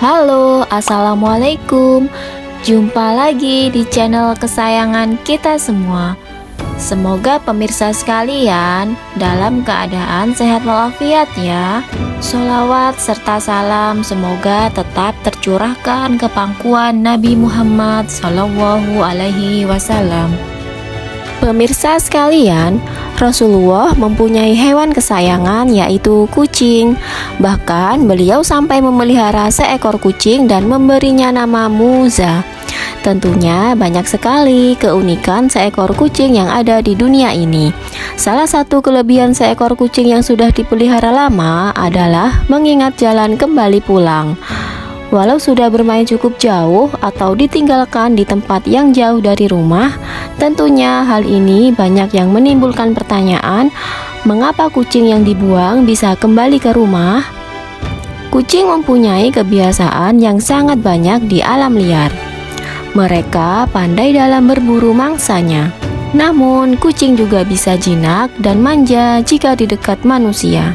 Halo, assalamualaikum. Jumpa lagi di channel kesayangan kita semua. Semoga pemirsa sekalian dalam keadaan sehat walafiat ya. Sholawat serta salam semoga tetap tercurahkan ke pangkuan Nabi Muhammad Sallallahu Alaihi Wasallam. Pemirsa sekalian, Rasulullah mempunyai hewan kesayangan yaitu kucing. Bahkan beliau sampai memelihara seekor kucing dan memberinya nama Muza. Tentunya banyak sekali keunikan seekor kucing yang ada di dunia ini. Salah satu kelebihan seekor kucing yang sudah dipelihara lama adalah mengingat jalan kembali pulang. Walau sudah bermain cukup jauh atau ditinggalkan di tempat yang jauh dari rumah, tentunya hal ini banyak yang menimbulkan pertanyaan, mengapa kucing yang dibuang bisa kembali ke rumah? Kucing mempunyai kebiasaan yang sangat banyak di alam liar. Mereka pandai dalam berburu mangsanya. Namun, kucing juga bisa jinak dan manja jika di dekat manusia.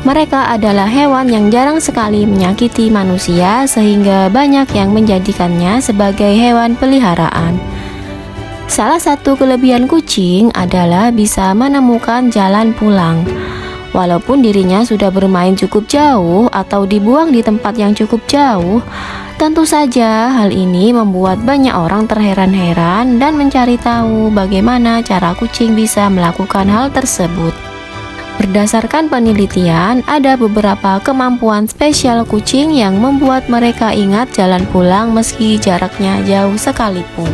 Mereka adalah hewan yang jarang sekali menyakiti manusia sehingga banyak yang menjadikannya sebagai hewan peliharaan. Salah satu kelebihan kucing adalah bisa menemukan jalan pulang. Walaupun dirinya sudah bermain cukup jauh atau dibuang di tempat yang cukup jauh, tentu saja hal ini membuat banyak orang terheran-heran dan mencari tahu bagaimana cara kucing bisa melakukan hal tersebut. Berdasarkan penelitian, ada beberapa kemampuan spesial kucing yang membuat mereka ingat jalan pulang meski jaraknya jauh sekalipun.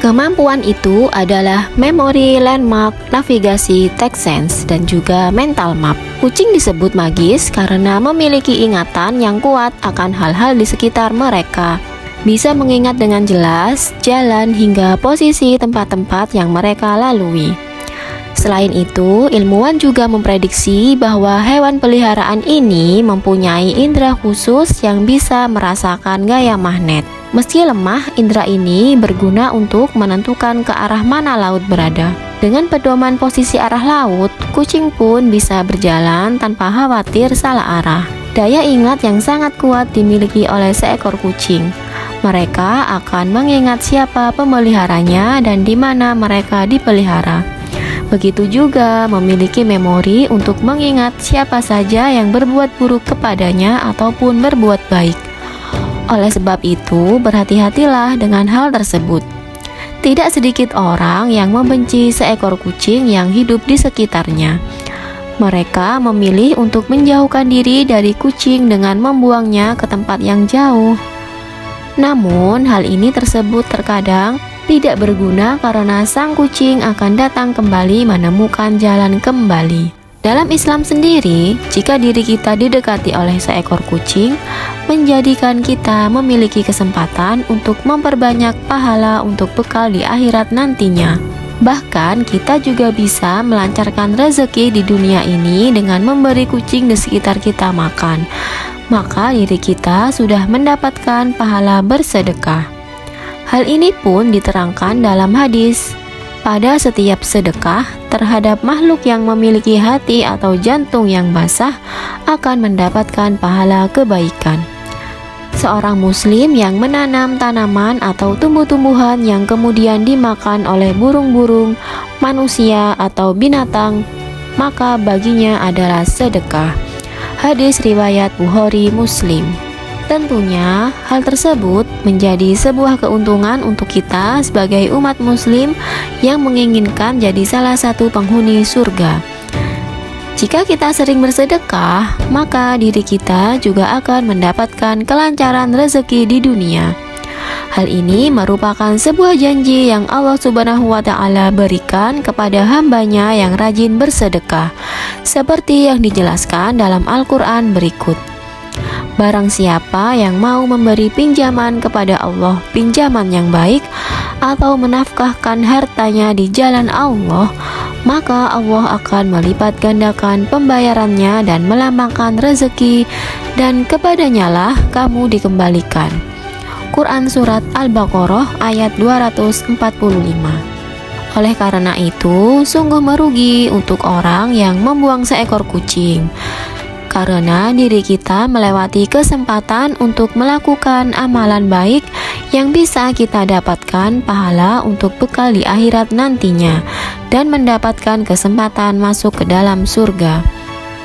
Kemampuan itu adalah memori, landmark, navigasi, text sense, dan juga mental map. Kucing disebut magis karena memiliki ingatan yang kuat akan hal-hal di sekitar mereka. Bisa mengingat dengan jelas jalan hingga posisi tempat-tempat yang mereka lalui. Selain itu, ilmuwan juga memprediksi bahwa hewan peliharaan ini mempunyai indera khusus yang bisa merasakan gaya magnet. Meski lemah, indera ini berguna untuk menentukan ke arah mana laut berada. Dengan pedoman posisi arah laut, kucing pun bisa berjalan tanpa khawatir salah arah. Daya ingat yang sangat kuat dimiliki oleh seekor kucing. Mereka akan mengingat siapa pemeliharanya dan di mana mereka dipelihara. Begitu juga memiliki memori untuk mengingat siapa saja yang berbuat buruk kepadanya ataupun berbuat baik. Oleh sebab itu, berhati-hatilah dengan hal tersebut. Tidak sedikit orang yang membenci seekor kucing yang hidup di sekitarnya. Mereka memilih untuk menjauhkan diri dari kucing dengan membuangnya ke tempat yang jauh. Namun, hal ini tersebut terkadang tidak berguna karena sang kucing akan datang kembali menemukan jalan kembali. Dalam Islam sendiri, jika diri kita didekati oleh seekor kucing, menjadikan kita memiliki kesempatan untuk memperbanyak pahala untuk bekal di akhirat nantinya. Bahkan kita juga bisa melancarkan rezeki di dunia ini dengan memberi kucing di sekitar kita makan. Maka diri kita sudah mendapatkan pahala bersedekah. Hal ini pun diterangkan dalam hadis. Pada setiap sedekah terhadap makhluk yang memiliki hati atau jantung yang basah akan mendapatkan pahala kebaikan. Seorang muslim yang menanam tanaman atau tumbuh-tumbuhan yang kemudian dimakan oleh burung-burung, manusia atau binatang, maka baginya adalah sedekah. Hadis riwayat Bukhari Muslim. Tentunya hal tersebut menjadi sebuah keuntungan untuk kita sebagai umat muslim yang menginginkan jadi salah satu penghuni surga. Jika kita sering bersedekah, maka diri kita juga akan mendapatkan kelancaran rezeki di dunia. Hal ini merupakan sebuah janji yang Allah Subhanahu wa Ta'ala berikan kepada hambanya yang rajin bersedekah, seperti yang dijelaskan dalam Al-Quran berikut. Barang siapa yang mau memberi pinjaman kepada Allah, pinjaman yang baik, atau menafkahkan hartanya di jalan Allah, maka Allah akan melipat gandakan pembayarannya dan melambangkan rezeki, dan kepadanya lah kamu dikembalikan. Quran Surat Al-Baqarah ayat 245. Oleh karena itu, sungguh merugi untuk orang yang membuang seekor kucing. karena diri kita melewati kesempatan untuk melakukan amalan baik yang bisa kita dapatkan pahala untuk bekal di akhirat nantinya dan mendapatkan kesempatan masuk ke dalam surga.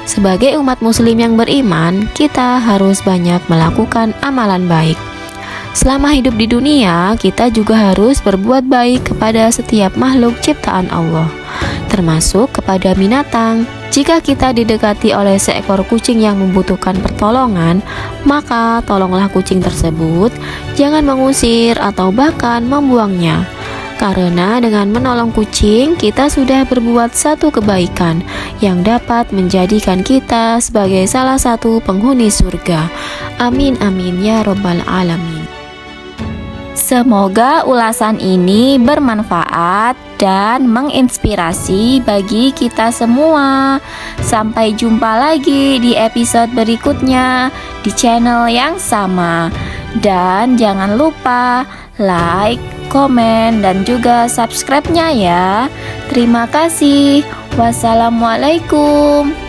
Sebagai umat muslim yang beriman, kita harus banyak melakukan amalan baik. Selama hidup di dunia, kita juga harus berbuat baik kepada setiap makhluk ciptaan Allah, termasuk kepada binatang. Jika kita didekati oleh seekor kucing yang membutuhkan pertolongan, maka tolonglah kucing tersebut, jangan mengusir atau bahkan membuangnya. Karena dengan menolong kucing, kita sudah berbuat satu kebaikan yang dapat menjadikan kita sebagai salah satu penghuni surga. Amin amin ya robbal alamin. Semoga ulasan ini bermanfaat dan menginspirasi bagi kita semua. Sampai jumpa lagi di episode berikutnya di channel yang sama. Dan jangan lupa like, komen, dan juga subscribe-nya ya. Terima kasih. Wassalamualaikum.